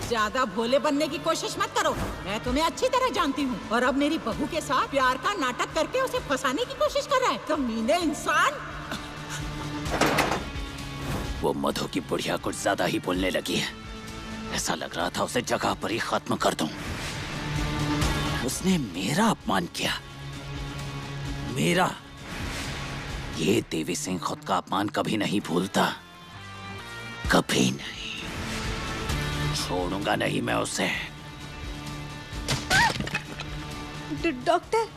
ज्यादा भोले बनने की कोशिश मत करो, मैं तुम्हें अच्छी तरह जानती हूँ। और अब मेरी बहू के साथ प्यार का नाटक करके उसे फंसाने की कोशिश कर रहा है। कमीने इंसान। वो मधु की बुढ़िया कुछ ज्यादा ही बोलने लगी है। ऐसा लग रहा था उसे जगह पर ही खत्म कर दूं। उसने मेरा अपमान किया, मेरा। ये देवी सिंह खुद का अपमान कभी नहीं भूलता, कभी नहीं। छोड़ूंगा नहीं मैं उसे। डॉक्टर,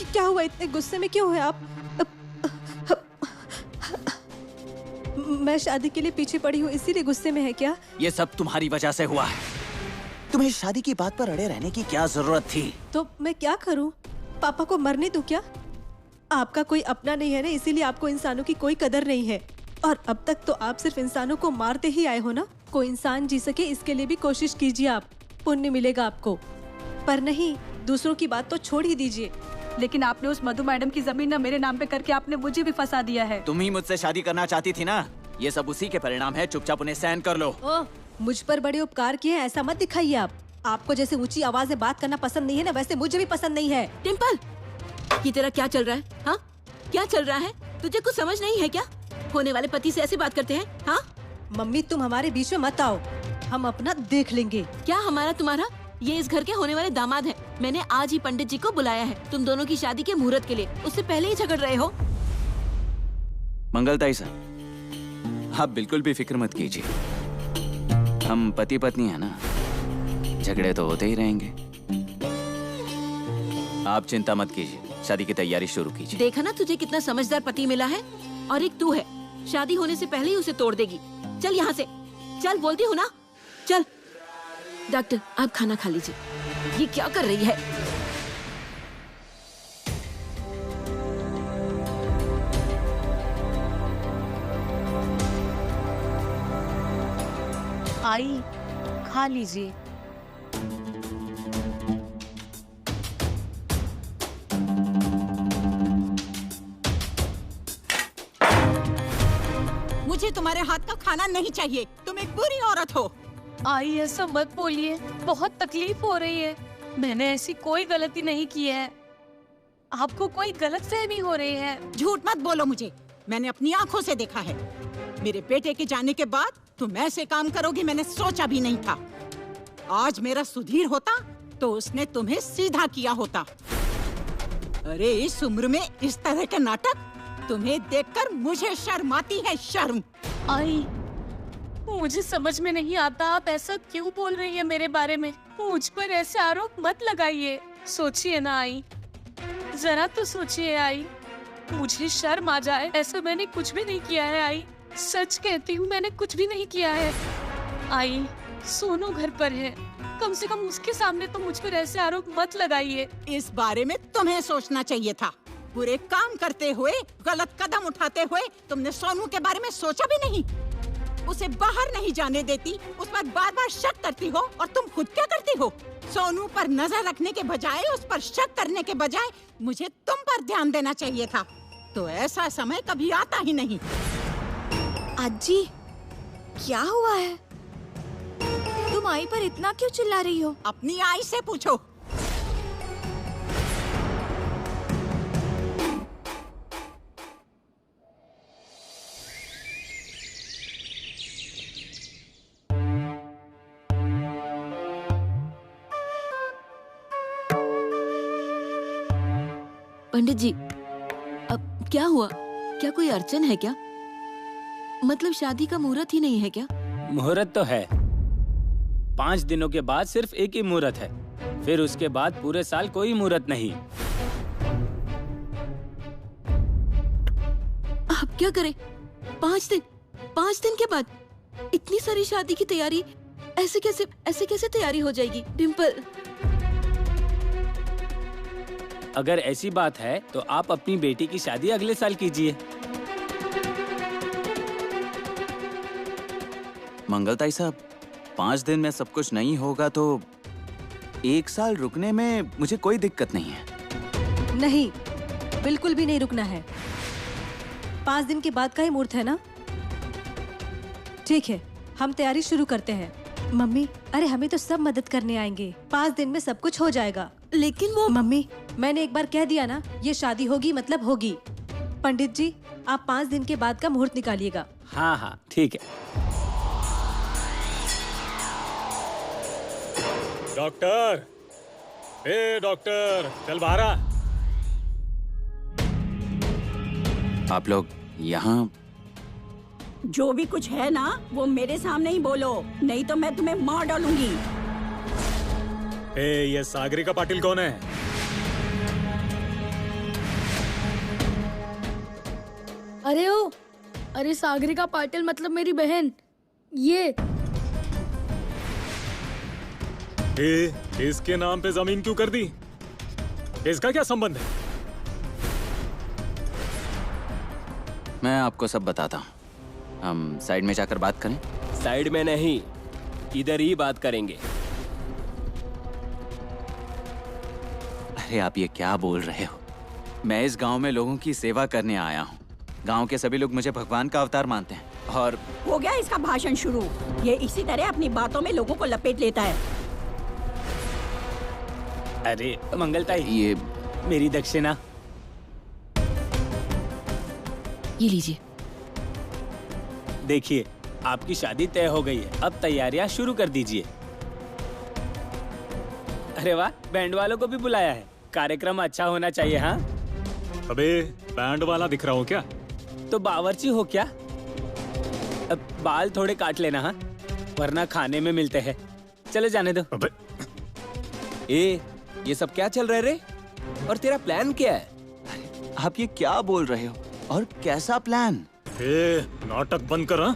क्या हुआ? इतने गुस्से में क्यों हैं आप? मैं शादी के लिए पीछे पड़ी हूँ, इसीलिए गुस्से में है क्या? ये सब तुम्हारी वजह से हुआ है। तुम्हें शादी की बात पर अड़े रहने की क्या जरूरत थी? तो मैं क्या करूँ? पापा को मरने दूं क्या? आपका कोई अपना नहीं है ना, इसीलिए आपको इंसानों की कोई कदर नहीं है। और अब तक तो आप सिर्फ इंसानों को मारते ही आए हो ना। कोई इंसान जी सके इसके लिए भी कोशिश कीजिए, आप पुण्य मिलेगा आपको। पर नहीं, दूसरों की बात तो छोड़ ही दीजिए। लेकिन आपने उस मधु मैडम की जमीन ना मेरे नाम पे करके आपने मुझे भी फंसा दिया है। तुम ही मुझसे शादी करना चाहती थी ना। ये सब उसी के परिणाम है। चुपचाप उन्हें सहन कर लो। ओह, मुझ पर बड़े उपकार किए हैं, ऐसा मत दिखाइए आप। आपको जैसे ऊंची आवाज में बात करना पसंद नहीं है ना, वैसे मुझे भी पसंद नहीं है। डिम्पल, ये तेरा क्या चल रहा है? हाँ, क्या चल रहा है? तुझे कुछ समझ नहीं है क्या? होने वाले पति से ऐसे बात करते हैं? हाँ मम्मी, तुम हमारे बीच में मत आओ, हम अपना देख लेंगे। क्या हमारा तुम्हारा? ये इस घर के होने वाले दामाद हैं। मैंने आज ही पंडित जी को बुलाया है तुम दोनों की शादी के मुहूर्त के लिए। उससे पहले ही झगड़ रहे हो। मंगलताई साहब, आप बिल्कुल भी फिक्र मत कीजिए। हम पति पत्नी है ना, झगड़े तो होते ही रहेंगे। आप चिंता मत कीजिए, शादी की तैयारी शुरू कीजिए। देखा ना तुझे कितना समझदार पति मिला है। और एक तू है, शादी होने से पहले ही उसे तोड़ देगी। चल यहाँ से चल, बोलती हूँ ना, चल। डॉक्टर, आप खाना खा लीजिए। ये क्या कर रही है? आई, खा लीजिए। मुझे तुम्हारे हाथ का खाना नहीं चाहिए। तुम एक बुरी औरत हो। आई, ऐसा मत बोलिए, बहुत तकलीफ हो रही है। मैंने ऐसी कोई गलती नहीं की है। आपको कोई गलतफहमी हो रही है। झूठ मत बोलो मुझे, मैंने अपनी आंखों से देखा है। मेरे बेटे के जाने के बाद तुम ऐसे काम करोगी मैंने सोचा भी नहीं था। आज मेरा सुधीर होता तो उसने तुम्हें सीधा किया होता। अरे इस उम्र में इस तरह के नाटक, तुम्हें देखकर मुझे शर्म आती है, शर्म। आई, मुझे समझ में नहीं आता आप ऐसा क्यों बोल रही है मेरे बारे में। मुझ पर ऐसे आरोप मत लगाइए। सोचिए ना आई, जरा तो सोचिए आई। मुझे शर्म आ जाए, ऐसा मैंने कुछ भी नहीं किया है आई। सच कहती हूँ, मैंने कुछ भी नहीं किया है। आई, सोनू घर पर है, कम से कम उसके सामने तो मुझ पर ऐसे आरोप मत लगाइए। इस बारे में तुम्हें सोचना चाहिए था। बुरे काम करते हुए, गलत कदम उठाते हुए तुमने सोनू के बारे में सोचा भी नहीं। उसे बाहर नहीं जाने देती, उस पर बार बार शक करती हो। और तुम खुद क्या करती हो? सोनू पर नजर रखने के बजाय, उस पर शक करने के बजाय मुझे तुम पर ध्यान देना चाहिए था। तो ऐसा समय कभी आता ही नहीं। अज्जी, क्या हुआ है? तुम आई पर इतना क्यों चिल्ला रही हो? अपनी आई से पूछो। पंडित जी, अब क्या हुआ? क्या कोई अड़चन है क्या? मतलब शादी का मुहूर्त ही नहीं है क्या? मुहूर्त तो है। 5 दिनों के बाद सिर्फ एक ही मुहूर्त है, फिर उसके बाद पूरे साल कोई मुहूर्त नहीं। आप क्या करें? 5 दिन के बाद इतनी सारी शादी की तैयारी ऐसे कैसे तैयारी हो जाएगी? डिम्पल, अगर ऐसी बात है तो आप अपनी बेटी की शादी अगले साल कीजिए। मंगलताई साहब, 5 दिन में सब कुछ नहीं होगा तो 1 साल रुकने में मुझे कोई दिक्कत नहीं है। नहीं, बिल्कुल भी नहीं रुकना है। 5 दिन के बाद का ही मुहूर्त है ना? ठीक है, हम तैयारी शुरू करते हैं। मम्मी, अरे हमें तो सब मदद करने आएंगे। 5 दिन में सब कुछ हो जाएगा। लेकिन वो मम्मी, मैंने एक बार कह दिया ना, ये शादी होगी मतलब होगी। पंडित जी, आप 5 दिन के बाद का मुहूर्त निकालिएगा। हाँ हाँ ठीक है। डॉक्टर, ए डॉक्टर, चल बाहर आ। आप लोग यहाँ? जो भी कुछ है ना वो मेरे सामने ही बोलो, नहीं तो मैं तुम्हें मार डालूंगी। ए, ये सागरिका पाटिल कौन है? अरे सागरिका पाटिल मतलब मेरी बहन। ये इसके नाम पे जमीन क्यों कर दी? इसका क्या संबंध है? मैं आपको सब बताता हूँ। हम साइड में जाकर बात करें? साइड में नहीं, इधर ही बात करेंगे। अरे आप ये क्या बोल रहे हो? मैं इस गांव में लोगों की सेवा करने आया हूँ। गांव के सभी लोग मुझे भगवान का अवतार मानते हैं। और हो गया इसका भाषण शुरू। ये इसी तरह अपनी बातों में लोगों को लपेट लेता है। अरे मंगलताई, ये मेरी दक्षिणा। ये लीजिए। देखिए, आपकी शादी तय हो गई है। अब तैयारियां शुरू कर दीजिए। अरे वाह, बैंड वालों को भी बुलाया है। कार्यक्रम अच्छा होना चाहिए। हाँ, अबे बैंड वाला दिख रहा हूँ क्या? तो बावर्ची हो क्या? अब बाल थोड़े काट लेना, हाँ, वरना खाने में मिलते हैं। चले जाने दो। अबे ये सब क्या चल रहा है रे? और तेरा प्लान क्या है? आप ये क्या बोल रहे हो? और कैसा प्लान? नाटक बंद कर। हाँ?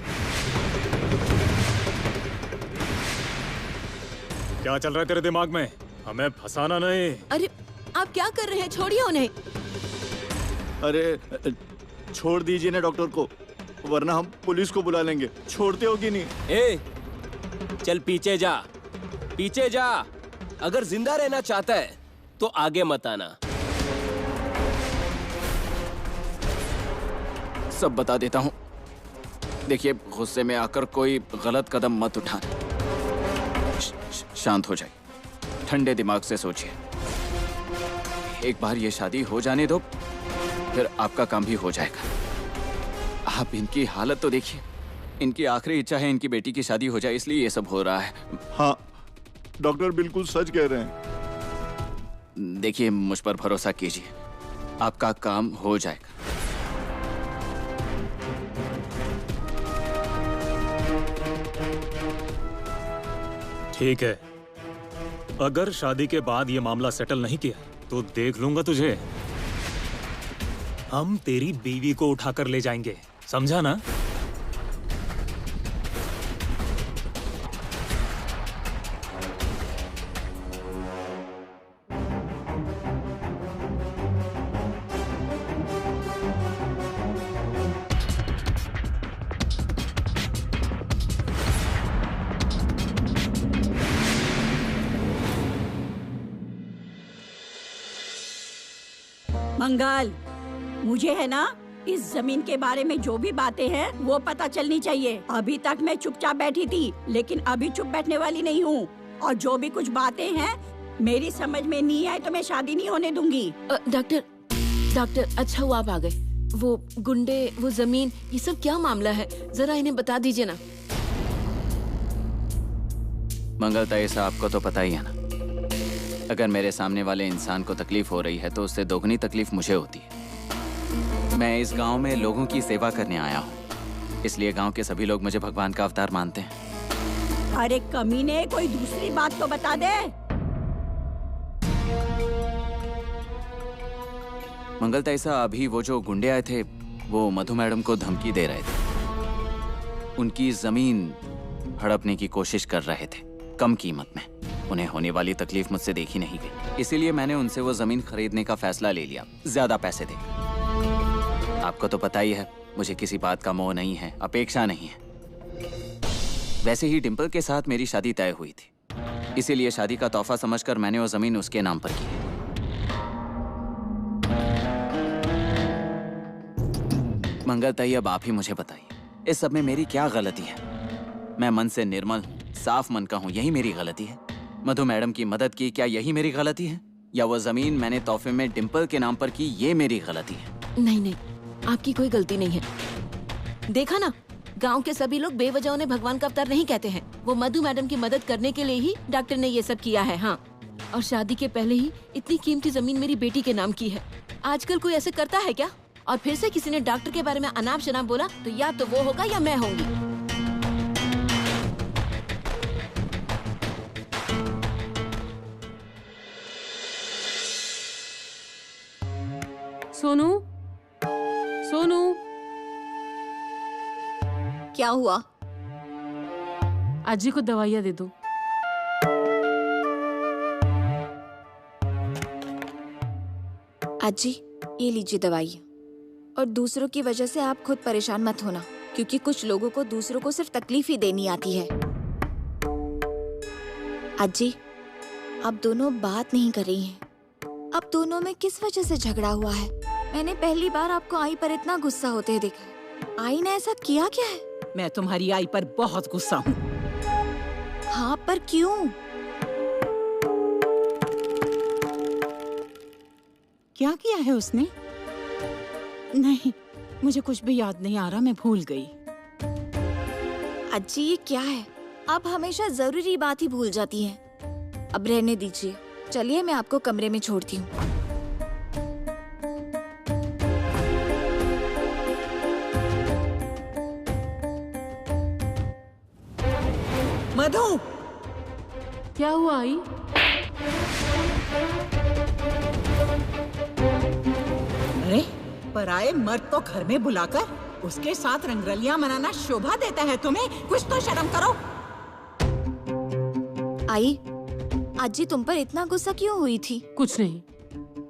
क्या चल रहा है तेरे दिमाग में? हमें फंसाना नहीं। अरे आप क्या कर रहे हैं? छोड़िए उन्हें। अरे छोड़ दीजिए ना डॉक्टर को, वरना हम पुलिस को बुला लेंगे। छोड़ते हो कि नहीं? चल पीछे जा, पीछे जा। अगर जिंदा रहना चाहता है तो आगे मत आना। सब बता देता हूँ। देखिए, गुस्से में आकर कोई गलत कदम मत उठाना। शांत हो जाइए, ठंडे दिमाग से सोचिए। एक बार ये शादी हो जाने दो, फिर आपका काम भी हो जाएगा। आप इनकी हालत तो देखिए। इनकी आखिरी इच्छा है इनकी बेटी की शादी हो जाए, इसलिए ये सब हो रहा है। हाँ डॉक्टर, बिल्कुल सच कह रहे हैं। देखिए, मुझ पर भरोसा कीजिए, आपका काम हो जाएगा। ठीक है, अगर शादी के बाद ये मामला सेटल नहीं किया तो देख लूंगा तुझे। हम तेरी बीवी को उठाकर ले जाएंगे, समझा ना? मंगल, मुझे है ना इस जमीन के बारे में जो भी बातें हैं वो पता चलनी चाहिए। अभी तक मैं चुपचाप बैठी थी, लेकिन अभी चुप बैठने वाली नहीं हूँ। और जो भी कुछ बातें हैं मेरी समझ में नहीं आए तो मैं शादी नहीं होने दूंगी। डॉक्टर, अच्छा हुआ आप आ गए। वो गुंडे, वो जमीन, ये सब क्या मामला है? जरा इन्हें बता दीजिए ना। मंगलता, ऐसा आपको तो पता ही है ना। अगर मेरे सामने वाले इंसान को तकलीफ हो रही है तो उससे दोगुनी तकलीफ मुझे होती है। मैं इस गांव में लोगों की सेवा करने आया हूँ, इसलिए गांव के सभी लोग मुझे भगवान का अवतार मानते हैं। अरे कमीने, कोई दूसरी बात तो बता दे। मंगलता, ऐसा अभी वो जो गुंडे आए थे वो मधु मैडम को धमकी दे रहे थे। उनकी जमीन हड़पने की कोशिश कर रहे थे, कम कीमत में। उन्हें होने वाली तकलीफ मुझसे देखी नहीं गई, इसीलिए मैंने उनसे वो जमीन खरीदने का फैसला ले लिया, ज्यादा पैसे दे। आपको तो पता ही है, मुझे किसी बात का मोह नहीं है, अपेक्षा नहीं है। वैसे ही डिम्पल के साथ मेरी शादी तय हुई थी, इसीलिए शादी का तोहफा समझकर मैंने वो जमीन उसके नाम पर की है। मंगलताई, अब आप ही मुझे बताइए, इस सब में मेरी क्या गलती है? मैं मन से निर्मल साफ मन का हूँ, यही मेरी गलती है। मधु मैडम की मदद की, क्या यही मेरी गलती है? या वो जमीन मैंने तोहफे में डिम्पल के नाम पर की, ये मेरी गलती है? नहीं नहीं, आपकी कोई गलती नहीं है। देखा ना, गांव के सभी लोग बेवजह उन्हें भगवान का अवतार नहीं कहते हैं। वो मधु मैडम की मदद करने के लिए ही डॉक्टर ने ये सब किया है। हाँ, और शादी के पहले ही इतनी कीमती जमीन मेरी बेटी के नाम की है। आजकल कोई ऐसे करता है क्या? और फिर से किसी ने डॉक्टर के बारे में अनाप शनाप बोला तो या तो वो होगा या मैं होंगी। सोनू, सोनू, क्या हुआ? आजी को दवाइयाँ दे दो। आजी, ये लीजिए दवाई। और दूसरों की वजह से आप खुद परेशान मत होना, क्योंकि कुछ लोगों को दूसरों को सिर्फ तकलीफ ही देनी आती है। आजी, आप दोनों बात नहीं कर रही हैं। अब दोनों में किस वजह से झगड़ा हुआ है? मैंने पहली बार आपको आई पर इतना गुस्सा होते देखा है। आई ने ऐसा किया क्या है? मैं तुम्हारी आई पर बहुत गुस्सा हूँ। हाँ, पर क्यों? क्या किया है उसने? नहीं, मुझे कुछ भी याद नहीं आ रहा, मैं भूल गई। अज्जी, ये क्या है? आप हमेशा जरूरी बात ही भूल जाती हैं। अब रहने दीजिए, चलिए मैं आपको कमरे में छोड़ती हूँ। मधु, क्या हुआ आई? अरे, पराये मर्द को घर में बुलाकर उसके साथ रंगरलियां मनाना शोभा देता है तुम्हें? कुछ तो शर्म करो। आई, अज्जी तुम पर इतना गुस्सा क्यों हुई थी? कुछ नहीं,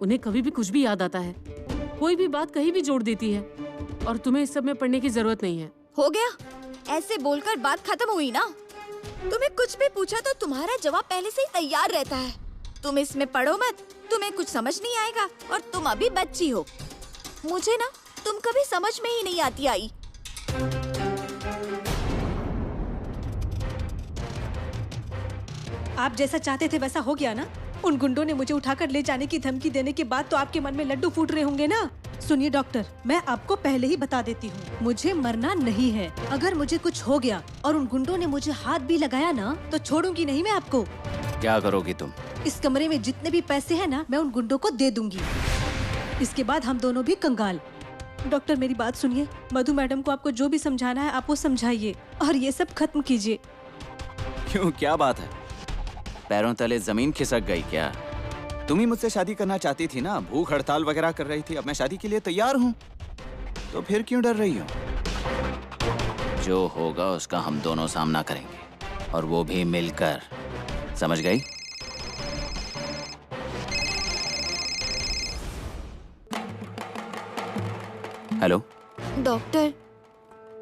उन्हें कभी भी कुछ भी याद आता है। कोई भी बात कहीं भी जोड़ देती है, और तुम्हें इस सब में पढ़ने की जरूरत नहीं है। हो गया, ऐसे बोलकर बात खत्म हुई ना? तुम्हें कुछ भी पूछा तो तुम्हारा जवाब पहले से ही तैयार रहता है। तुम इसमें पढ़ो मत, तुम्हें कुछ समझ नहीं आएगा, और तुम अभी बच्ची हो। मुझे ना तुम कभी समझ में ही नहीं आती आई। आप जैसा चाहते थे वैसा हो गया ना? उन गुंडों ने मुझे उठाकर ले जाने की धमकी देने के बाद तो आपके मन में लड्डू फूट रहे होंगे ना? सुनिए डॉक्टर, मैं आपको पहले ही बता देती हूँ, मुझे मरना नहीं है। अगर मुझे कुछ हो गया और उन गुंडों ने मुझे हाथ भी लगाया ना, तो छोड़ूंगी नहीं मैं आपको। क्या करोगी तुम? इस कमरे में जितने भी पैसे हैं ना, मैं उन गुंडों को दे दूंगी। इसके बाद हम दोनों भी कंगाल। डॉक्टर, मेरी बात सुनिए। मधु मैडम को आपको जो भी समझाना है आप वो समझाइए, और ये सब खत्म कीजिए। क्यों, क्या बात है? पैरों तले जमीन खिसक गई क्या? तुम ही मुझसे शादी करना चाहती थी ना, भूख हड़ताल वगैरह कर रही थी। अब मैं शादी के लिए तैयार हूँ, तो फिर क्यों डर रही हो? जो होगा उसका हम दोनों सामना करेंगे, और वो भी मिलकर। समझ गई? हेलो डॉक्टर,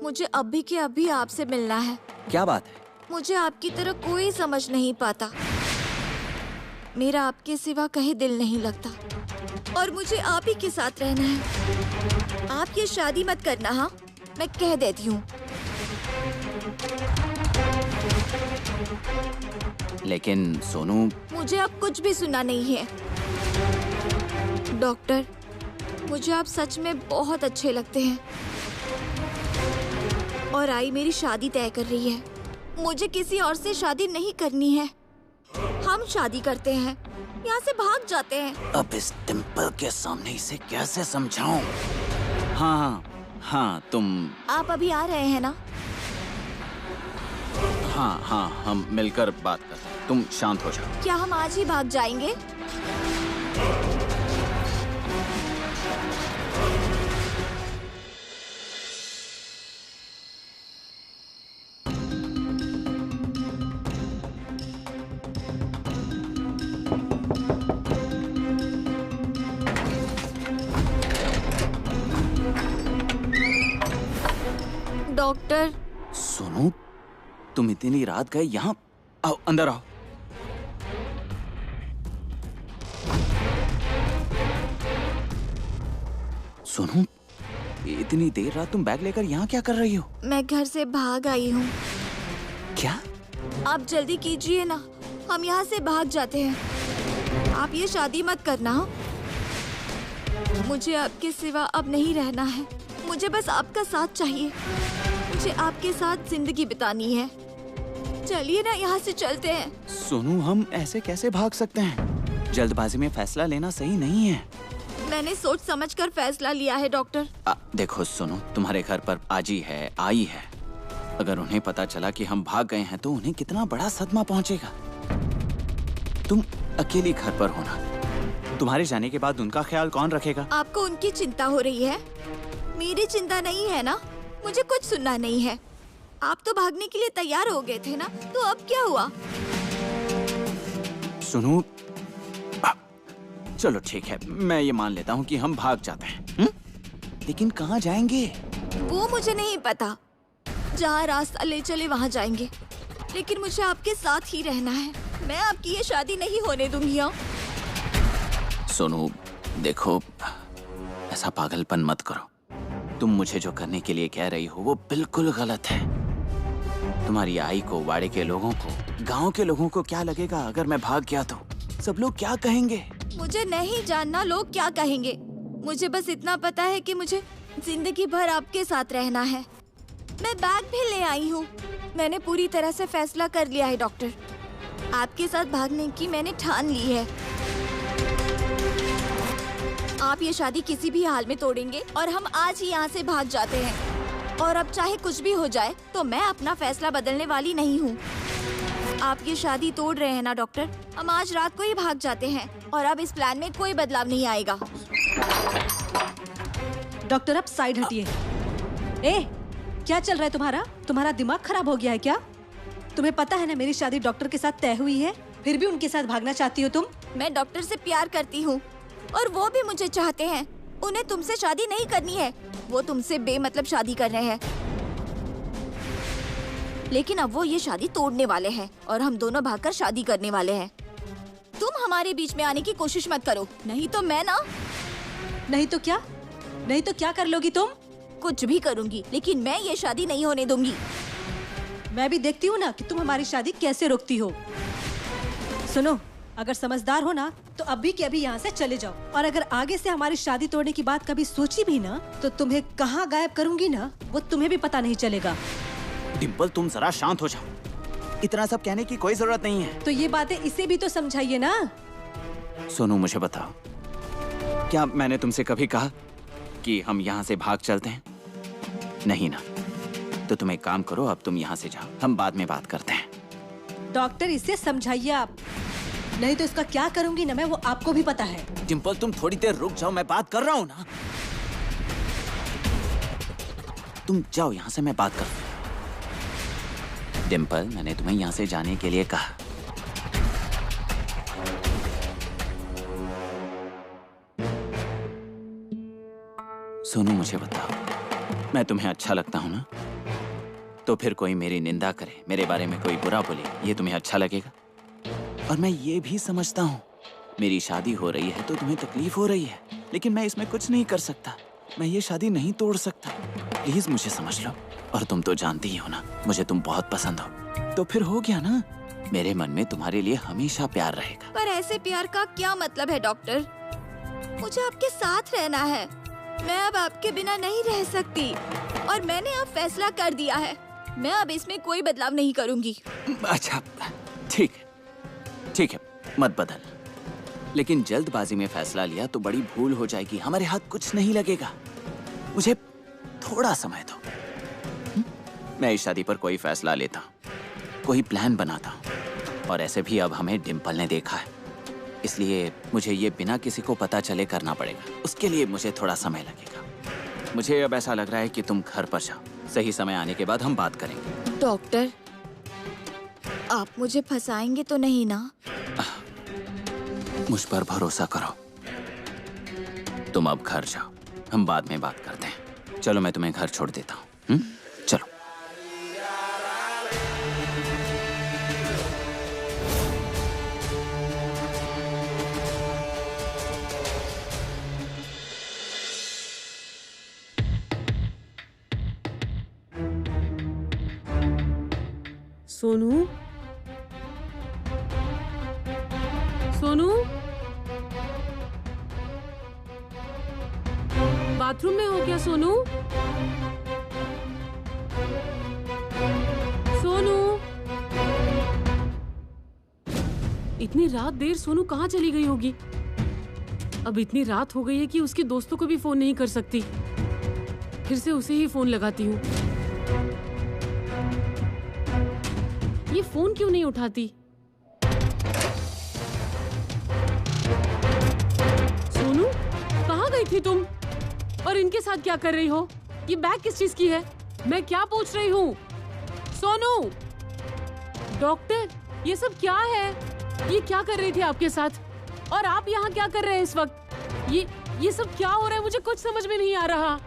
मुझे अभी के अभी आपसे मिलना है। क्या बात है? मुझे आपकी तरह कोई समझ नहीं पाता। मेरा आपके सिवा कहीं दिल नहीं लगता, और मुझे आप ही के साथ रहना है। आप ये शादी मत करना, हाँ? मैं कह देती हूँ। लेकिन सोनू, मुझे अब कुछ भी सुनना नहीं है। डॉक्टर, मुझे आप सच में बहुत अच्छे लगते हैं, और आई मेरी शादी तय कर रही है। मुझे किसी और से शादी नहीं करनी है। हम शादी करते हैं, यहाँ से भाग जाते हैं। अब इस डिम्पल के सामने इसे कैसे समझाऊं? हाँ हाँ, तुम। आप अभी आ रहे हैं ना? हाँ हाँ, हम मिलकर बात करते हैं। तुम शांत हो जाओ। क्या हम आज ही भाग जाएंगे? डॉक्टर। सोनू, तुम इतनी रात गए यहाँ? आओ, अंदर आओ। सोनू, इतनी देर रात तुम बैग लेकर यहाँ क्या कर रही हो? मैं घर से भाग आई हूँ। क्या? आप जल्दी कीजिए ना, हम यहाँ से भाग जाते हैं। आप ये शादी मत करना। मुझे आपके सिवा अब नहीं रहना है। मुझे बस आपका साथ चाहिए। मुझे आपके साथ जिंदगी बितानी है। चलिए ना, यहाँ से चलते हैं। सोनू, हम ऐसे कैसे भाग सकते हैं? जल्दबाजी में फैसला लेना सही नहीं है। मैंने सोच समझकर फैसला लिया है डॉक्टर। देखो सोनू, तुम्हारे घर पर आजी है, आई है। अगर उन्हें पता चला कि हम भाग गए हैं तो उन्हें कितना बड़ा सदमा पहुंचेगा। तुम अकेली घर पर होना। तुम्हारे जाने के बाद उनका ख्याल कौन रखेगा? आपको उनकी चिंता हो रही है, मेरी चिंता नहीं है ना। मुझे कुछ सुनना नहीं है। आप तो भागने के लिए तैयार हो गए थे ना, तो अब क्या हुआ? सुनो, चलो ठीक है, मैं ये मान लेता हूँ कि हम भाग जाते हैं। लेकिन कहाँ जाएंगे? वो मुझे नहीं पता। जहाँ रास्ता ले चले वहाँ जाएंगे, लेकिन मुझे आपके साथ ही रहना है। मैं आपकी ये शादी नहीं होने दूंगी। सोनू देखो, ऐसा पागलपन मत करो। तुम मुझे जो करने के लिए कह रही हो वो बिल्कुल गलत है। तुम्हारी आई को, वाड़े के लोगों को, गांव के लोगों को क्या लगेगा अगर मैं भाग गया तो? सब लोग क्या कहेंगे? मुझे नहीं जानना लोग क्या कहेंगे। मुझे बस इतना पता है कि मुझे जिंदगी भर आपके साथ रहना है। मैं बैग भी ले आई हूँ। मैंने पूरी तरह से फैसला कर लिया है डॉक्टर। आपके साथ भागने की मैंने ठान ली है। आप ये शादी किसी भी हाल में तोड़ेंगे और हम आज ही यहाँ से भाग जाते हैं। और अब चाहे कुछ भी हो जाए तो मैं अपना फैसला बदलने वाली नहीं हूँ। आप ये शादी तोड़ रहे हैं ना डॉक्टर? हम आज रात को ही भाग जाते हैं और अब इस प्लान में कोई बदलाव नहीं आएगा। डॉक्टर, अब साइड हटिए। क्या चल रहा है तुम्हारा? तुम्हारा दिमाग खराब हो गया है क्या? तुम्हें पता है ना मेरी शादी डॉक्टर के साथ तय हुई है, फिर भी उनके साथ भागना चाहती हो तुम? मैं डॉक्टर से प्यार करती हूँ और वो भी मुझे चाहते हैं। उन्हें तुमसे शादी नहीं करनी है। वो तुमसे बेमतलब शादी कर रहे हैं। लेकिन अब वो ये शादी तोड़ने वाले हैं और हम दोनों भागकर शादी करने वाले हैं। तुम हमारे बीच में आने की कोशिश मत करो, नहीं तो मैं ना। नहीं तो क्या? नहीं तो क्या कर लोगी तुम? कुछ भी करूंगी, लेकिन मैं ये शादी नहीं होने दूंगी। मैं भी देखती हूँ ना कि तुम हमारी शादी कैसे रोकती हो। सुनो, अगर समझदार हो ना तो अभी के अभी यहाँ से चले जाओ। और अगर आगे से हमारी शादी तोड़ने की बात कभी सोची भी ना तो तुम्हें कहाँ गायब करूंगी ना, वो तुम्हें भी पता नहीं चलेगा। डिम्पल, तुम जरा शांत हो जाओ। इतना सब कहने की कोई जरूरत नहीं है। तो ये बातें इसे भी तो समझाइए ना। सोनू, मुझे बताओ, क्या मैंने तुमसे कभी कहा कि हम यहाँ से भाग चलते हैं? नहीं ना। तो तुम एक काम करो, अब तुम यहाँ से जाओ, हम बाद में बात करते हैं। डॉक्टर, इसे समझाइए आप, नहीं तो इसका क्या करूंगी ना मैं, वो आपको भी पता है। डिम्पल, तुम थोड़ी देर रुक जाओ, मैं बात कर रहा हूँ ना। तुम जाओ यहाँ से, मैं बात कर रहा हूँ। डिम्पल, मैंने तुम्हें यहाँ से जाने के लिए कहा। सोनू, मुझे बताओ, मैं तुम्हें अच्छा लगता हूँ ना? तो फिर कोई मेरी निंदा करे, मेरे बारे में कोई बुरा बोले, ये तुम्हें अच्छा लगेगा? और मैं ये भी समझता हूँ, मेरी शादी हो रही है तो तुम्हें तकलीफ हो रही है, लेकिन मैं इसमें कुछ नहीं कर सकता। मैं ये शादी नहीं तोड़ सकता। प्लीज मुझे समझ लो। और तुम तो जानती ही हो ना, मुझे तुम बहुत पसंद हो। तो फिर हो गया ना, मेरे मन में तुम्हारे लिए हमेशा प्यार रहेगा। पर ऐसे प्यार का क्या मतलब है डॉक्टर? मुझे आपके साथ रहना है। मैं अब आपके बिना नहीं रह सकती और मैंने अब फैसला कर दिया है। मैं अब इसमें कोई बदलाव नहीं करूंगी। अच्छा, ठीक है, ठीक है, मत बदल। लेकिन जल्दबाजी में फैसला लिया तो बड़ी भूल हो जाएगी। हमारे हाथ कुछ नहीं लगेगा। मुझे थोड़ा समय दो। मैं इस शादी पर कोई फैसला लेता, कोई प्लान बनाता। और ऐसे भी अब हमें डिम्पल ने देखा है, इसलिए मुझे ये बिना किसी को पता चले करना पड़ेगा। उसके लिए मुझे थोड़ा समय लगेगा। मुझे अब ऐसा लग रहा है कि तुम घर पर जाओ। सही समय आने के बाद हम बात करेंगे। डॉक्टर, आप मुझे फंसाएंगे तो नहीं ना? मुझ पर भरोसा करो। तुम अब घर जाओ, हम बाद में बात करते हैं। चलो, मैं तुम्हें घर छोड़ देता हूँ। चलो। सोनू, सोनू, बाथरूम में हो क्या सोनू? सोनू, इतनी रात देर सोनू कहाँ चली गई होगी? अब इतनी रात हो गई है कि उसके दोस्तों को भी फोन नहीं कर सकती। फिर से उसे ही फोन लगाती हूँ। ये फोन क्यों नहीं उठाती? सोनू, कहाँ गई थी तुम? और इनके साथ क्या कर रही हो? ये बैग किस चीज की है? मैं क्या पूछ रही हूँ? सोनू, डॉक्टर, ये सब क्या है? ये क्या कर रही थी आपके साथ? और आप यहाँ क्या कर रहे हैं इस वक्त? ये सब क्या हो रहा है? मुझे कुछ समझ में नहीं आ रहा।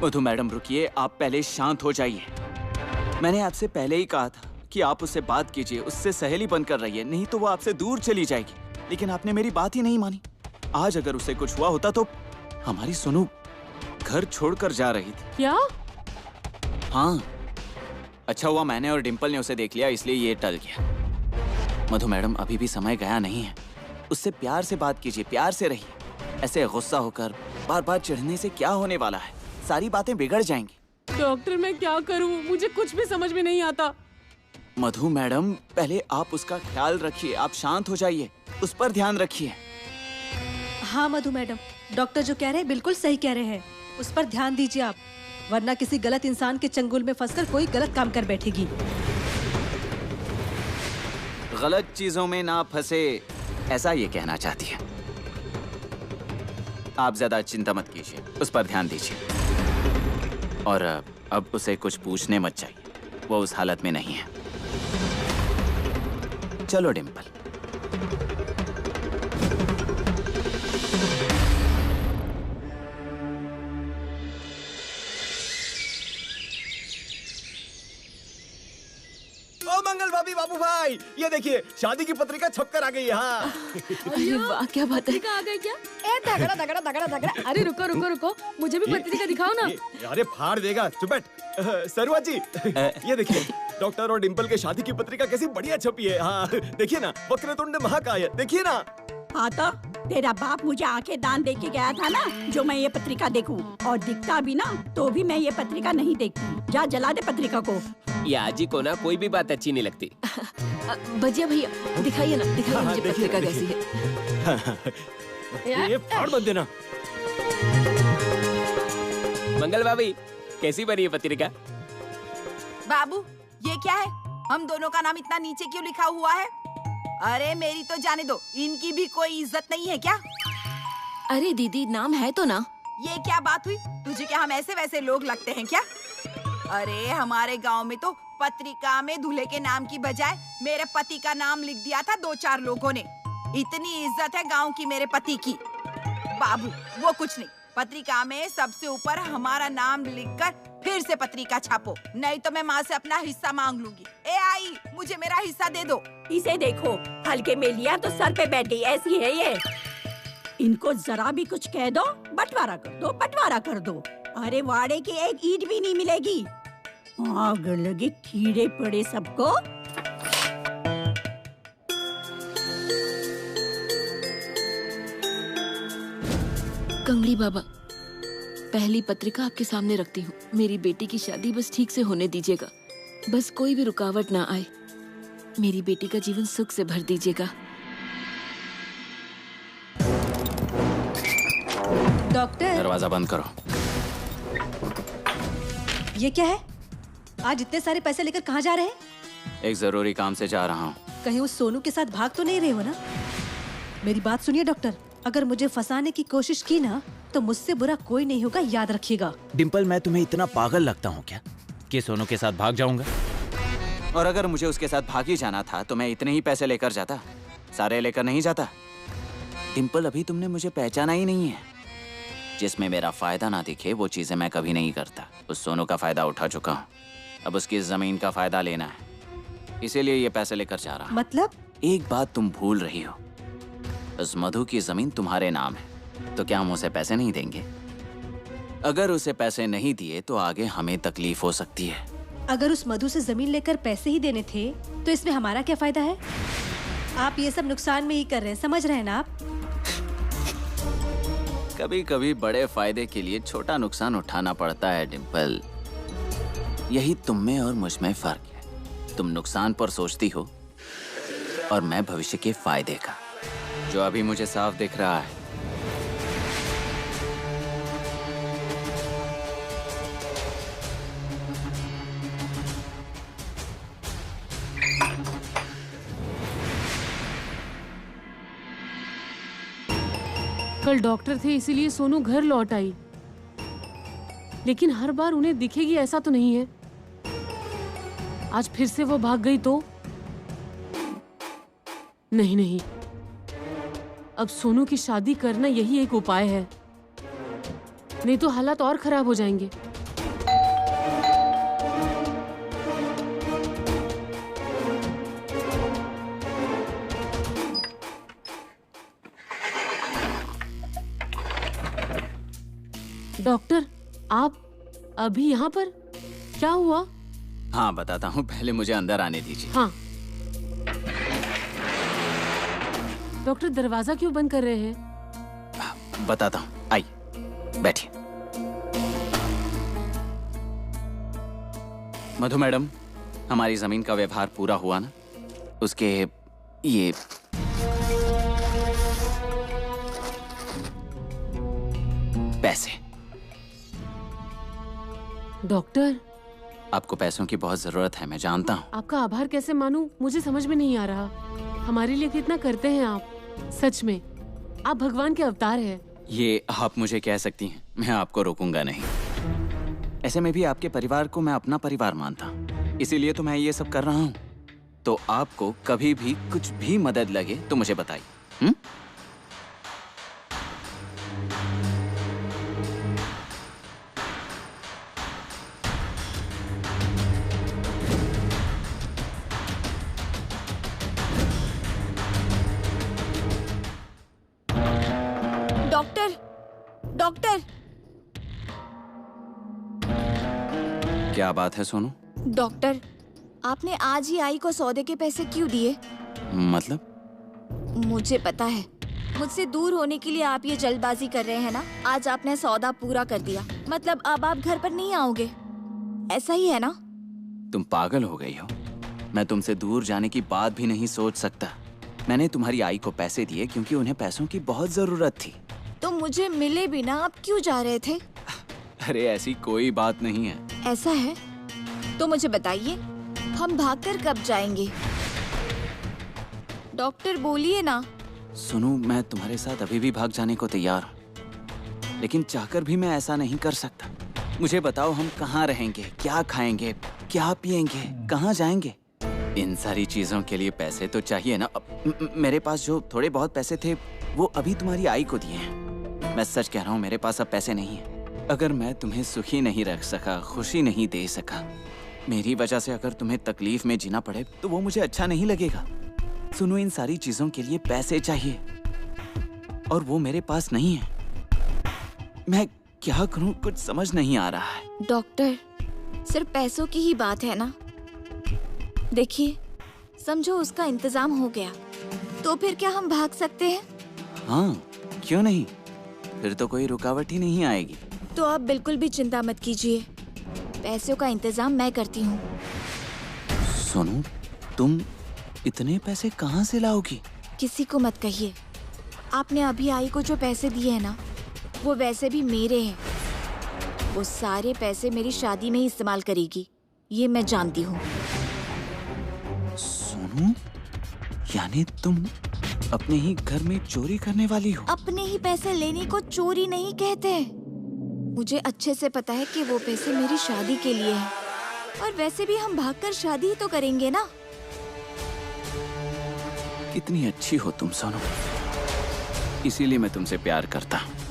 मधु मैडम रुकिए, आप पहले शांत हो जाइए। मैंने आपसे पहले ही कहा था कि आप उससे बात कीजिए, उससे सहेली बनकर रहिए, नहीं तो वो आपसे दूर चली जाएगी। लेकिन आपने मेरी बात ही नहीं मानी। आज अगर उसे कुछ हुआ होता तो हमारी सोनू घर छोड़कर जा रही थी। क्या? हाँ, अच्छा हुआ मैंने और डिम्पल ने उसे देख लिया, इसलिए ये टल गया। मधु मैडम, अभी भी समय गया नहीं है। उससे प्यार से बात कीजिए, प्यार से रहिए। ऐसे गुस्सा होकर बार बार चिढ़ने से क्या होने वाला है? सारी बातें बिगड़ जाएंगी। डॉक्टर, मैं क्या करूं? मुझे कुछ भी समझ में नहीं आता। मधु मैडम, पहले आप उसका ख्याल रखिए, आप शांत हो जाइए, उस पर ध्यान रखिए। हाँ मधु मैडम, डॉक्टर जो कह रहे हैं बिल्कुल सही कह रहे हैं। उस पर ध्यान दीजिए आप, वरना किसी गलत इंसान के चंगुल में फंसकर कोई गलत काम कर बैठेगी। गलत चीजों में ना फंसे, ऐसा ये कहना चाहती है। आप ज्यादा चिंता मत कीजिए, उस पर ध्यान दीजिए। और अब उसे कुछ पूछने मत चाहिए, वो उस हालत में नहीं है। चलो डिम्पल। ओ मंगल भाभी, बाबू भाई, ये देखिए शादी की पत्रिका छपकर आ गई है। हाँ। अरे वाह, क्या बात है। आ गई क्या? ए धगड़ा धगड़ा धगड़ा धगड़ा। अरे रुको रुको रुको, मुझे भी पत्रिका दिखाओ ना। अरे फाड़ देगा, चुप बैठ। सरवा जी, ये देखिए डॉक्टर और डिम्पल के शादी की पत्रिका कैसी बढ़िया छपी है। हाँ देखिए ना, वक्रतुंड महाकाय, देखिए ना। हाँ तो तेरा बाप मुझे आंखें दान दे के गया था ना, जो मैं ये पत्रिका देखूं। और दिखता भी ना तो भी मैं ये पत्रिका नहीं देखती। जा जला दे पत्रिका को। ये आजी को ना कोई भी बात अच्छी नहीं लगती। बजिया भैया, दिखाइए ना, दिखाइए मुझे पत्रिका कैसी है। ये फाड़ मत देना। मंगल भाभी, कैसी बनी है पत्रिका? बाबू, ये क्या है? हम दोनों का नाम इतना नीचे क्यों लिखा हुआ है? अरे मेरी तो जाने दो, इनकी भी कोई इज्जत नहीं है क्या? अरे दीदी, नाम है तो ना। ये क्या बात हुई? तुझे क्या हम ऐसे वैसे लोग लगते हैं क्या? अरे हमारे गांव में तो पत्रिका में दूल्हे के नाम की बजाय मेरे पति का नाम लिख दिया था 2-4 लोगों ने। इतनी इज्जत है गांव की मेरे पति की। बाबू, वो कुछ नहीं, पत्रिका में सबसे ऊपर हमारा नाम लिखकर फिर से पत्रिका छापो, नहीं तो मैं माँ से अपना हिस्सा मांग लूंगी। ए आई, मुझे मेरा हिस्सा दे दो। इसे देखो, हल्के में लिया तो सर पे बैठ गई, ऐसी है ये। इनको जरा भी कुछ कह दो, बंटवारा कर दो, बंटवारा कर दो। अरे वाड़े की एक ईंट भी नहीं मिलेगी। आग लगे, कीड़े पड़े सबको। कंगली बाबा, पहली पत्रिका आपके सामने रखती हूँ। मेरी बेटी की शादी बस ठीक से होने दीजिएगा, बस कोई भी रुकावट ना आए। मेरी बेटी का जीवन सुख से भर दीजिएगा। डॉक्टर, दरवाजा बंद करो। ये क्या है? आज इतने सारे पैसे लेकर कहाँ जा रहे हैं? एक जरूरी काम से जा रहा हूँ। कहीं उस सोनू के साथ भाग तो नहीं रहे हो ना? मेरी बात सुनिए डॉक्टर, अगर मुझे फंसाने की कोशिश की ना तो मुझसे बुरा कोई नहीं होगा, याद रखिएगा। डिम्पल, मैं तुम्हें इतना पागल लगता हूँ क्या कि सोनू के साथ भाग जाऊंगा? और अगर मुझे उसके साथ भाग ही जाना था तो मैं इतने ही पैसे लेकर जाता, सारे लेकर नहीं जाता। डिम्पल, अभी तुमने मुझे पहचाना ही नहीं है। जिसमें मेरा फायदा ना दिखे वो चीजें मैं कभी नहीं करता। उस सोनू का फायदा उठा चुका हूँ, अब उसकी जमीन का फायदा लेना है, इसीलिए ये पैसे लेकर जा रहा हूँ। मतलब? एक बात तुम भूल रही हो, उस मधु की जमीन तुम्हारे नाम है, तो क्या हम उसे पैसे नहीं देंगे? अगर उसे पैसे नहीं दिए तो आगे हमें तकलीफ हो सकती है। अगर उस मधु से जमीन लेकर पैसे ही देने थे तो इसमें हमारा क्या फायदा है? आप ये सब नुकसान में ही कर रहे हैं, समझ रहे हैं ना आप? कभी कभी बड़े फायदे के लिए छोटा नुकसान उठाना पड़ता है डिम्पल। यही तुम में और मुझ में फर्क है। तुम नुकसान पर सोचती हो और मैं भविष्य के फायदे का, जो अभी मुझे साफ दिख रहा है। कल डॉक्टर थे इसीलिए सोनू घर लौट आई, लेकिन हर बार उन्हें दिखेगी ऐसा तो नहीं है। आज फिर से वो भाग गई तो? नहीं नहीं, अब सोनू की शादी करना यही एक उपाय है, नहीं तो हालात और खराब हो जाएंगे। डॉक्टर, आप अभी यहाँ पर? क्या हुआ? हाँ बताता हूँ, पहले मुझे अंदर आने दीजिए। हाँ। डॉक्टर दरवाजा क्यों बंद कर रहे हैं? बताता हूँ, आइए बैठिए। मधु मैडम, हमारी जमीन का व्यवहार पूरा हुआ ना? उसके ये पैसे। डॉक्टर, आपको पैसों की बहुत जरूरत है, मैं जानता हूँ। आपका आभार कैसे मानूं, मुझे समझ में नहीं आ रहा। हमारे लिए कितना करते हैं आप, सच में आप भगवान के अवतार हैं। ये आप मुझे कह सकती हैं, मैं आपको रोकूंगा नहीं। ऐसे में भी आपके परिवार को मैं अपना परिवार मानता हूँ, इसीलिए तो मैं ये सब कर रहा हूँ। तो आपको कभी भी कुछ भी मदद लगे तो मुझे बताइए। डॉक्टर, क्या बात है सोनू? डॉक्टर, आपने आज ही आई को सौदे के पैसे क्यों दिए? मतलब? मुझे पता है, मुझसे दूर होने के लिए आप ये जल्दबाजी कर रहे हैं ना। आज आपने सौदा पूरा कर दिया, मतलब अब आप घर पर नहीं आओगे, ऐसा ही है ना? तुम पागल हो गई हो। मैं तुमसे दूर जाने की बात भी नहीं सोच सकता। मैंने तुम्हारी आई को पैसे दिए क्योंकि उन्हें पैसों की बहुत जरूरत थी। तो मुझे मिले बिना आप क्यों जा रहे थे? अरे ऐसी कोई बात नहीं है। ऐसा है तो मुझे बताइए, हम भागकर कब जाएंगे? डॉक्टर बोलिए ना। सुनो, मैं तुम्हारे साथ अभी भी भाग जाने को तैयार हूँ, लेकिन चाहकर भी मैं ऐसा नहीं कर सकता। मुझे बताओ, हम कहाँ रहेंगे, क्या खाएंगे, क्या पिएंगे, कहाँ जाएंगे? इन सारी चीजों के लिए पैसे तो चाहिए ना। मेरे पास जो थोड़े बहुत पैसे थे वो अभी तुम्हारी आई को दिए हैं। मैं सच कह रहा हूँ, मेरे पास अब पैसे नहीं है। अगर मैं तुम्हें सुखी नहीं रख सका, खुशी नहीं दे सका, मेरी वजह से अगर तुम्हें तकलीफ में जीना पड़े तो वो मुझे अच्छा नहीं लगेगा। सुनो, इन सारी चीजों के लिए पैसे चाहिए और वो मेरे पास नहीं है। मैं क्या करूं, कुछ समझ नहीं आ रहा है। डॉक्टर, सिर्फ पैसों की ही बात है ना? देखिए, समझो उसका इंतजाम हो गया तो फिर क्या हम भाग सकते हैं? हाँ, क्यों नहीं, फिर तो कोई रुकावट ही नहीं आएगी। तो आप बिल्कुल भी चिंता मत कीजिए, पैसों का इंतजाम मैं करती हूँ। सोनू, तुम इतने पैसे कहाँ से लाओगी? किसी को मत कहिए। आपने अभी आई को जो पैसे दिए हैं ना, वो वैसे भी मेरे हैं। वो सारे पैसे मेरी शादी में ही इस्तेमाल करेगी, ये मैं जानती हूँ। सोनू, यानी तुम अपने ही घर में चोरी करने वाली हो? अपने ही पैसे लेने को चोरी नहीं कहते। मुझे अच्छे से पता है कि वो पैसे मेरी शादी के लिए हैं, और वैसे भी हम भागकर शादी ही तो करेंगे ना। कितनी अच्छी हो तुम सोनू, इसीलिए मैं तुमसे प्यार करता हूँ।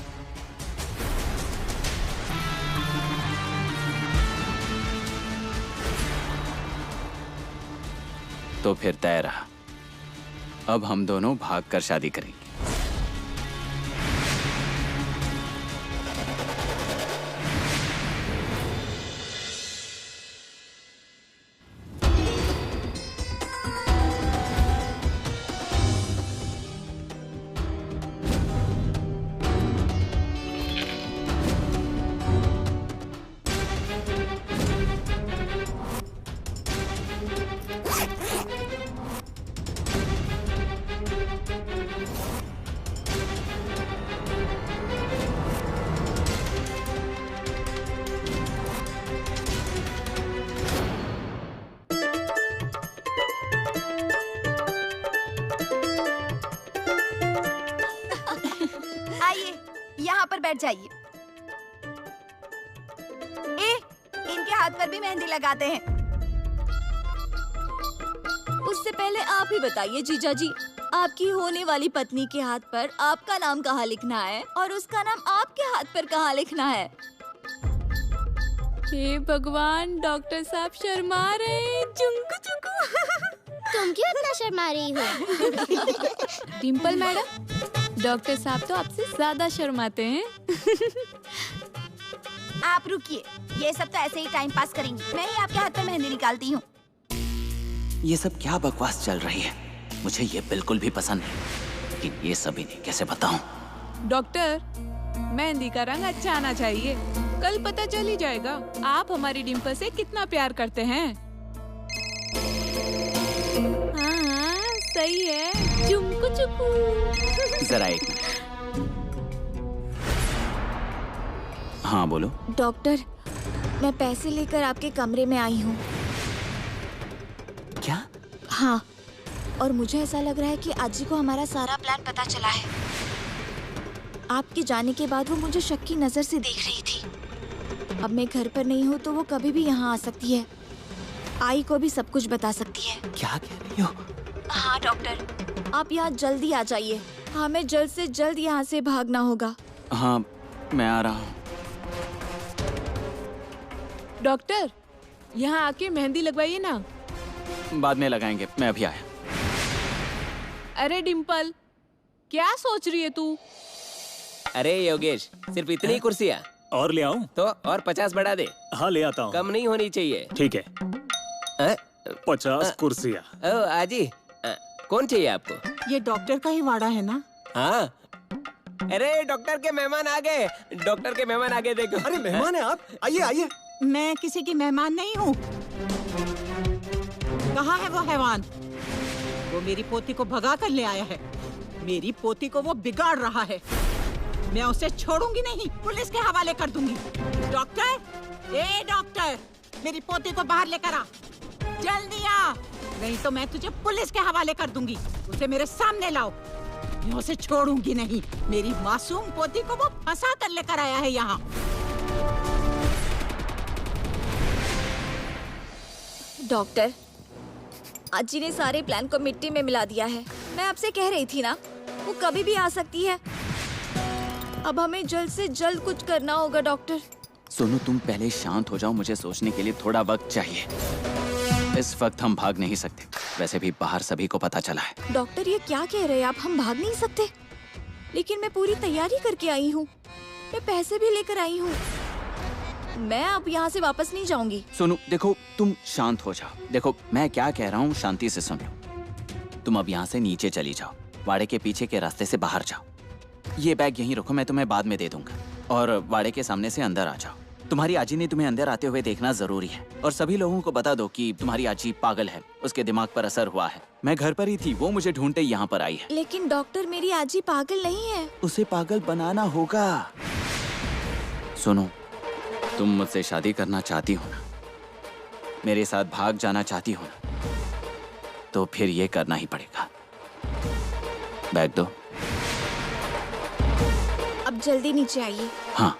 तो फिर तय रहा, अब हम दोनों भागकर शादी करेंगे। बैठ जाइए। इनके हाथ पर भी मेहंदी लगाते हैं। उससे पहले आप ही बताइए जीजा जी, आपकी होने वाली पत्नी के हाथ पर आपका नाम कहाँ लिखना है और उसका नाम आपके हाथ पर कहाँ लिखना है? हे भगवान, डॉक्टर साहब शर्मा रहे हैं। चुंकू चुंकू। तुम क्यों इतना शर्मा रही हो? डिम्पल मैडम, डॉक्टर साहब तो आपसे ज्यादा शर्माते हैं। आप रुकिए, ये सब तो ऐसे ही टाइम पास करेंगे। मैं ही आपके हाथ पर मेहंदी निकालती हूँ। ये सब क्या बकवास चल रही है? मुझे ये बिल्कुल भी पसंद नहीं, लेकिन ये सभी नहीं कैसे बताऊं? डॉक्टर, मेहंदी का रंग अच्छा आना चाहिए। कल पता चल ही जाएगा आप हमारी डिम्पल से कितना प्यार करते हैं। हाँ, सही है। चुमकू चुकू। जरा एक मिनट। हाँ बोलो। डॉक्टर, मैं पैसे लेकर आपके कमरे में आई हूँ। क्या? हाँ, और मुझे ऐसा लग रहा है कि आजी को हमारा सारा प्लान पता चला है। आपके जाने के बाद वो मुझे शक की नजर से देख रही थी। अब मैं घर पर नहीं हूँ तो वो कभी भी यहाँ आ सकती है। आई को भी सब कुछ बता सकती है। क्या कह रही हो? हाँ डॉक्टर, आप यहाँ जल्दी आ जाइए। हमें जल्द से जल्द यहाँ से भागना होगा। हाँ, मैं आ रहा हूँ। डॉक्टर, यहाँ आके मेहंदी लगवाइए ना। बाद में लगाएंगे, मैं अभी आया। अरे डिम्पल, क्या सोच रही है तू? अरे योगेश, सिर्फ इतनी कुर्सियाँ और ले आऊं? तो और 50 बढ़ा दे। हाँ ले आता हूँ। कम नहीं होनी चाहिए। ठीक है। 50 कुर्सियाँ। ओ आजी, कौन चाहिए आपको? ये डॉक्टर का ही वाड़ा है ना? हाँ। अरे डॉक्टर के मेहमान आ गए। डॉक्टर के मेहमान आ गए, देखो। अरे मेहमान है आप? आइए आइए। मैं किसी की मेहमान नहीं हूँ। कहाँ है वो हैवान? वो मेरी पोती को भगा कर ले आया है। मेरी पोती को वो बिगाड़ रहा है। मैं उसे छोड़ूंगी नहीं, पुलिस के हवाले कर दूंगी। डॉक्टर, ए डॉक्टर, मेरी पोती को बाहर लेकर आ। जल्दी आ, नहीं तो मैं तुझे पुलिस के हवाले कर दूंगी। उसे मेरे सामने लाओ। मैं उसे छोड़ूंगी नहीं। मेरी मासूम पोती को वो फंसा कर लेकर आया है यहाँ। डॉक्टर, आजी ने सारे प्लान को मिट्टी में मिला दिया है। मैं आपसे कह रही थी ना, वो कभी भी आ सकती है। अब हमें जल्द से जल्द कुछ करना होगा डॉक्टर। सोनू, तुम पहले शांत हो जाओ। मुझे सोचने के लिए थोड़ा वक्त चाहिए। इस वक्त हम भाग नहीं सकते। वैसे भी बाहर सभी को पता चला है। डॉक्टर, ये क्या कह रहे हैं आप? हम भाग नहीं सकते। लेकिन मैं पूरी तैयारी करके आई हूँ। मैं पैसे भी लेकर आई हूँ। मैं अब यहाँ से वापस नहीं जाऊंगी। सोनू देखो, तुम शांत हो जाओ। देखो मैं क्या कह रहा हूँ, शांति से सुन लो। तुम अब यहाँ से नीचे चली जाओ, वाड़े के पीछे के रास्ते से बाहर जाओ। ये बैग यहीं रखो, मैं तुम्हें बाद में दे दूंगा। और वाड़े के सामने से अंदर आ जाओ। तुम्हारी आजी ने तुम्हें अंदर आते हुए देखना जरूरी है। और सभी लोगों को बता दो कि तुम्हारी आजी पागल है, उसके दिमाग पर असर हुआ है। मैं घर पर ही थी, वो मुझे ढूंढते यहाँ पर आई है। लेकिन डॉक्टर, मेरी आजी पागल नहीं है। उसे पागल बनाना होगा। सुनो, तुम मुझसे शादी करना चाहती हो ना, मेरे साथ भाग जाना चाहती हो ना, तो फिर ये करना ही पड़ेगा। बैग दो। अब जल्दी नीचे आइए। हाँ।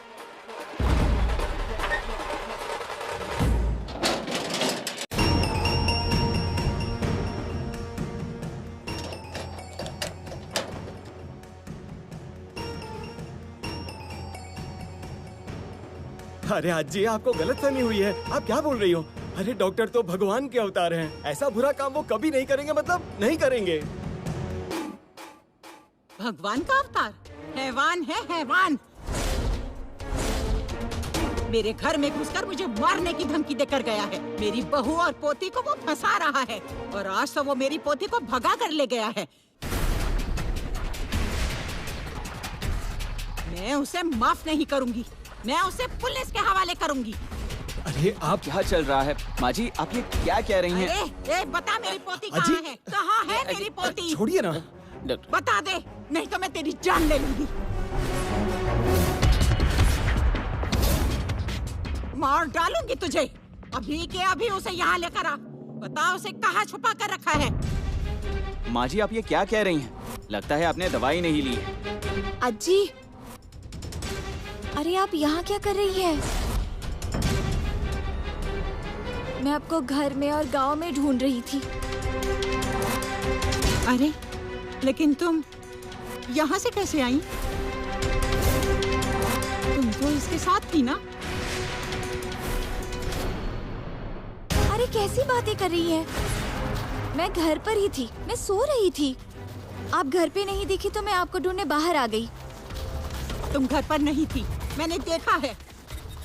अरे आजी, आपको गलतफहमी हुई है। आप क्या बोल रही हो? अरे डॉक्टर तो भगवान के अवतार हैं। ऐसा बुरा काम वो कभी नहीं करेंगे, मतलब नहीं करेंगे। भगवान का अवतार? हैवान है, हैवान। मेरे घर में घुसकर मुझे मारने की धमकी देकर गया है। मेरी बहू और पोती को वो फंसा रहा है और आज तो वो मेरी पोती को भगा कर ले गया है। मैं उसे माफ नहीं करूंगी। मैं उसे पुलिस के हवाले करूंगी। अरे आप क्या चल रहा है? माँ जी, आप ये क्या कह रही हैं? अरे बता, मेरी पोती कहाँ है? कहाँ है मेरी पोती? छोड़िए ना। बता दे, नहीं तो मैं तेरी जान ले लूंगी। मार डालूंगी तुझे। अभी के अभी उसे यहाँ लेकर आ। बता उसे कहाँ छुपा कर रखा है। माँ जी, आप ये क्या कह रही हैं? लगता है आपने दवाई नहीं ली है। अज्जी, अरे आप यहाँ क्या कर रही है? मैं आपको घर में और गांव में ढूंढ रही थी। अरे लेकिन तुम यहाँ से कैसे आई? तुम तो इसके साथ थी ना? अरे कैसी बातें कर रही है? मैं घर पर ही थी, मैं सो रही थी। आप घर पे नहीं दिखी तो मैं आपको ढूंढने बाहर आ गई। तुम घर पर नहीं थी, मैंने देखा है।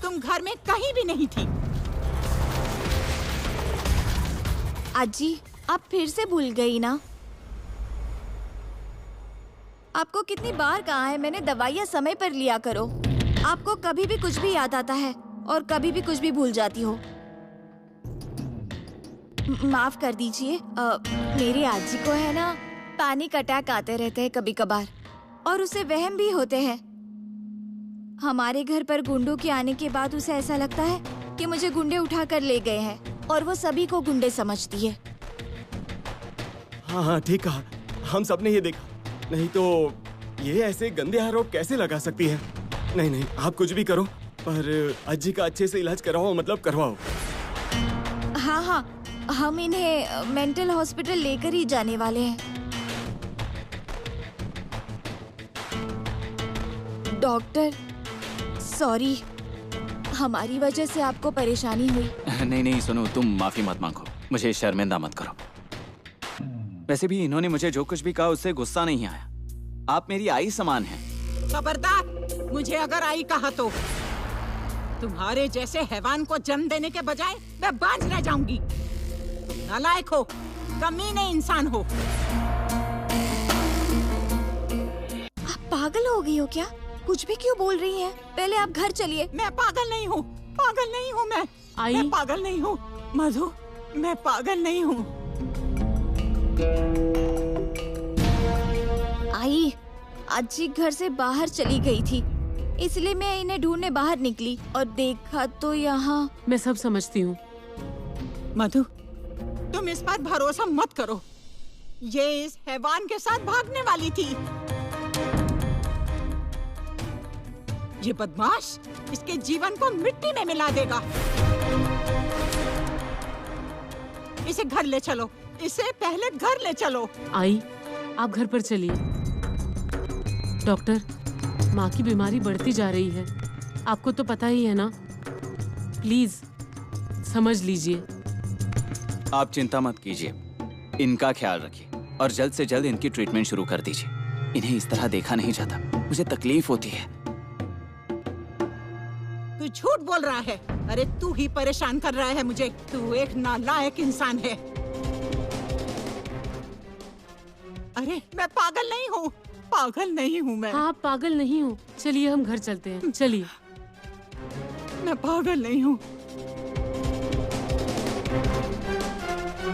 तुम घर में कहीं भी नहीं थी। आजी, आप फिर से भूल गई ना? आपको कितनी बार कहा है मैंने दवाइयाँ समय पर लिया करो। आपको कभी भी कुछ भी याद आता है और कभी भी कुछ भी भूल जाती हो। माफ कर दीजिए, मेरी आजी को है ना पैनिक अटैक आते रहते हैं कभी कभार, और उसे वहम भी होते हैं। हमारे घर पर गुंडों के आने के बाद उसे ऐसा लगता है कि मुझे गुंडे उठा कर ले गए हैं, और वो सभी को गुंडे समझती है। हाँ हाँ ठीक कहा, हम सब ने ये देखा। नहीं तो ये ऐसे गंदे आरोप कैसे लगा सकती है? नहीं नहीं, आप कुछ भी करो, पर अज्जी का अच्छे से इलाज करवाओ, मतलब करवाओ। हाँ हाँ, हम इन्हें मेंटल हॉस्पिटल लेकर ही जाने वाले हैं। डॉक्टर, सॉरी, हमारी वजह से आपको परेशानी हुई। नहीं नहीं सुनो, तुम माफी मत मांगो, मुझे शर्मिंदा मत करो। वैसे भी इन्होंने मुझे जो कुछ भी कहा उससे गुस्सा नहीं आया। आप मेरी आई समान हैं। खबरदार, मुझे अगर आई कहा तो तुम्हारे जैसे हैवान को जन्म देने के बजाय मैं बांझ रह जाऊंगी। नालायक हो, कमीने इंसान हो। आप पागल हो गई हो क्या? कुछ भी क्यों बोल रही हैं? पहले आप घर चलिए। मैं पागल नहीं हूँ, पागल नहीं हूँ मैं पागल नहीं हूँ मधु, मैं पागल नहीं हूँ। आई, आजी घर से बाहर चली गई थी, इसलिए मैं इन्हें ढूंढने बाहर निकली और देखा तो यहाँ। मैं सब समझती हूँ मधु, तुम इस पर भरोसा मत करो। ये इस हैवान के साथ भागने वाली थी। ये बदमाश इसके जीवन को मिट्टी में मिला देगा। इसे घर ले चलो, इसे पहले घर ले चलो। आई, आप घर पर चलिए। डॉक्टर, माँ की बीमारी बढ़ती जा रही है, आपको तो पता ही है ना। प्लीज समझ लीजिए। आप चिंता मत कीजिए, इनका ख्याल रखिए और जल्द से जल्द इनकी ट्रीटमेंट शुरू कर दीजिए। इन्हें इस तरह देखा नहीं जाता, मुझे तकलीफ होती है। तू झूठ बोल रहा है। अरे तू ही परेशान कर रहा है मुझे। तू एक नालायक इंसान है। अरे मैं पागल नहीं हूँ, पागल नहीं हूँ मैं। हाँ, आप पागल नहीं हो। चलिए हम घर चलते हैं, चलिए। मैं पागल नहीं हूँ।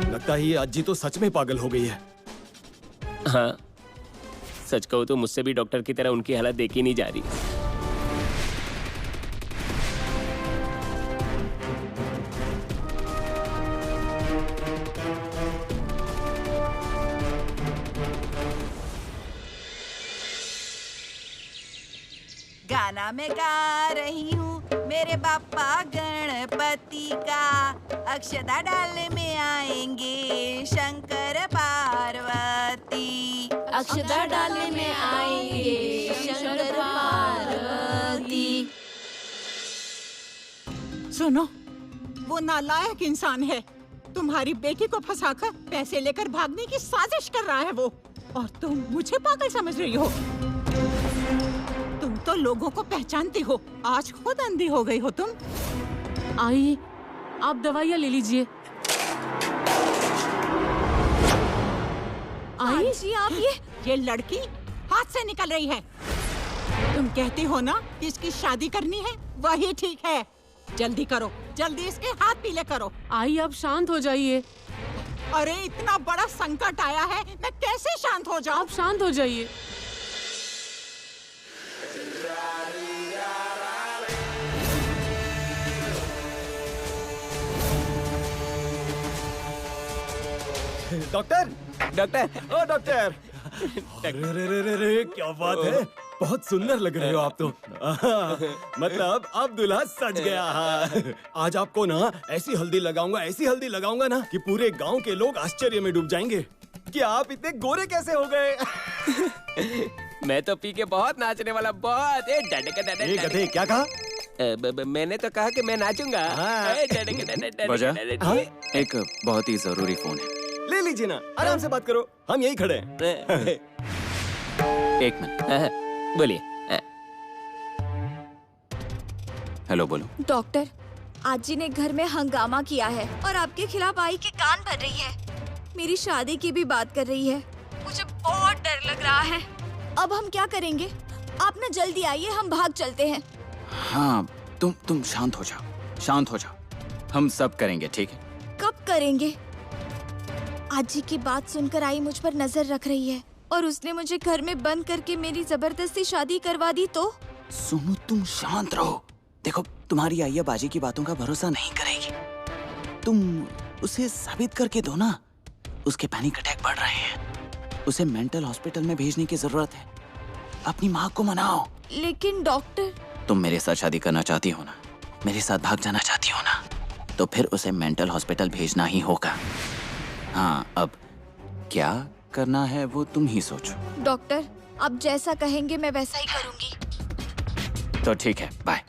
लगता है ये अज्जी तो सच में पागल हो गई है। हाँ, सच कहूँ तो मुझसे भी डॉक्टर की तरह उनकी हालत देखी नहीं जा रही। गाना मैं गा रही हूँ मेरे बापा गणपति का। अक्षता डालने में आएंगे शंकर पार्वती। अक्षता डालने में आएंगे शंकर पार्वती। सुनो, वो नालायक इंसान है। तुम्हारी बेटी को फंसाकर पैसे लेकर भागने की साजिश कर रहा है वो, और तुम मुझे पागल समझ रही हो। तुम तो लोगों को पहचानती हो, आज खुद अंधी हो गई हो तुम। आई, आप दवाइयाँ ले लीजिए। आई जी, आप ये लड़की हाथ से निकल रही है। तुम कहती हो ना कि इसकी शादी करनी है, वही ठीक है। जल्दी करो, जल्दी इसके हाथ पीले करो। आई, आप शांत हो जाइए। अरे इतना बड़ा संकट आया है, मैं कैसे शांत हो जाऊं? आप शांत हो जाइए। डॉक्टर, डॉक्टर, ओ डॉक्टर। अरे रे रे रे रे, क्या बात है? बहुत सुंदर लग रहे हो आप तो। मतलब अब दूल्हा सज गया। आज आपको ना ऐसी हल्दी लगाऊंगा ना कि पूरे गांव के लोग आश्चर्य में डूब जाएंगे कि आप इतने गोरे कैसे हो गए। मैं तो पी के बहुत नाचने वाला, बहुत। ये गधे क्या कहा? मैंने तो कहा कि मैं नाचूंगा। बजा, एक बहुत ही जरूरी फोन है। ले लीजिए ना, आराम से बात करो, हम यही खड़े हैं। एक मिनट, बोलिए। हेलो, बोलो। डॉक्टर, आज जी ने घर में हंगामा किया है और आपके खिलाफ आई के कान भर रही है। मेरी शादी की भी बात कर रही है। मुझे बहुत डर लग रहा है। अब हम क्या करेंगे? आप ना जल्दी आइए, हम भाग चलते हैं। हाँ, तुम शांत हो जाओ। हम सब करेंगे, ठीक है? कब करेंगे? आज जी की बात सुनकर आई मुझ पर नजर रख रही है और उसने मुझे घर में बंद करके मेरी जबरदस्ती शादी करवा दी तो? सोनू, तुम शांत रहो। देखो, तुम्हारी आइया बाजी की बातों का भरोसा नहीं करेगी। तुम उसे साबित करके दो ना। उसके पैनिक अटैक बढ़ रहे हैं। उसे मेंटल हॉस्पिटल में भेजने की जरूरत है। अपनी माँ को मनाओ। लेकिन डॉक्टर, तुम मेरे साथ शादी करना चाहती हो ना? मेरे साथ भाग जाना चाहती हो ना? तो फिर उसे मेंटल हॉस्पिटल भेजना ही होगा। हाँ, अब क्या करना है वो तुम ही सोचो। डॉक्टर, आप जैसा कहेंगे मैं वैसा ही करूंगी। तो ठीक है, बाय।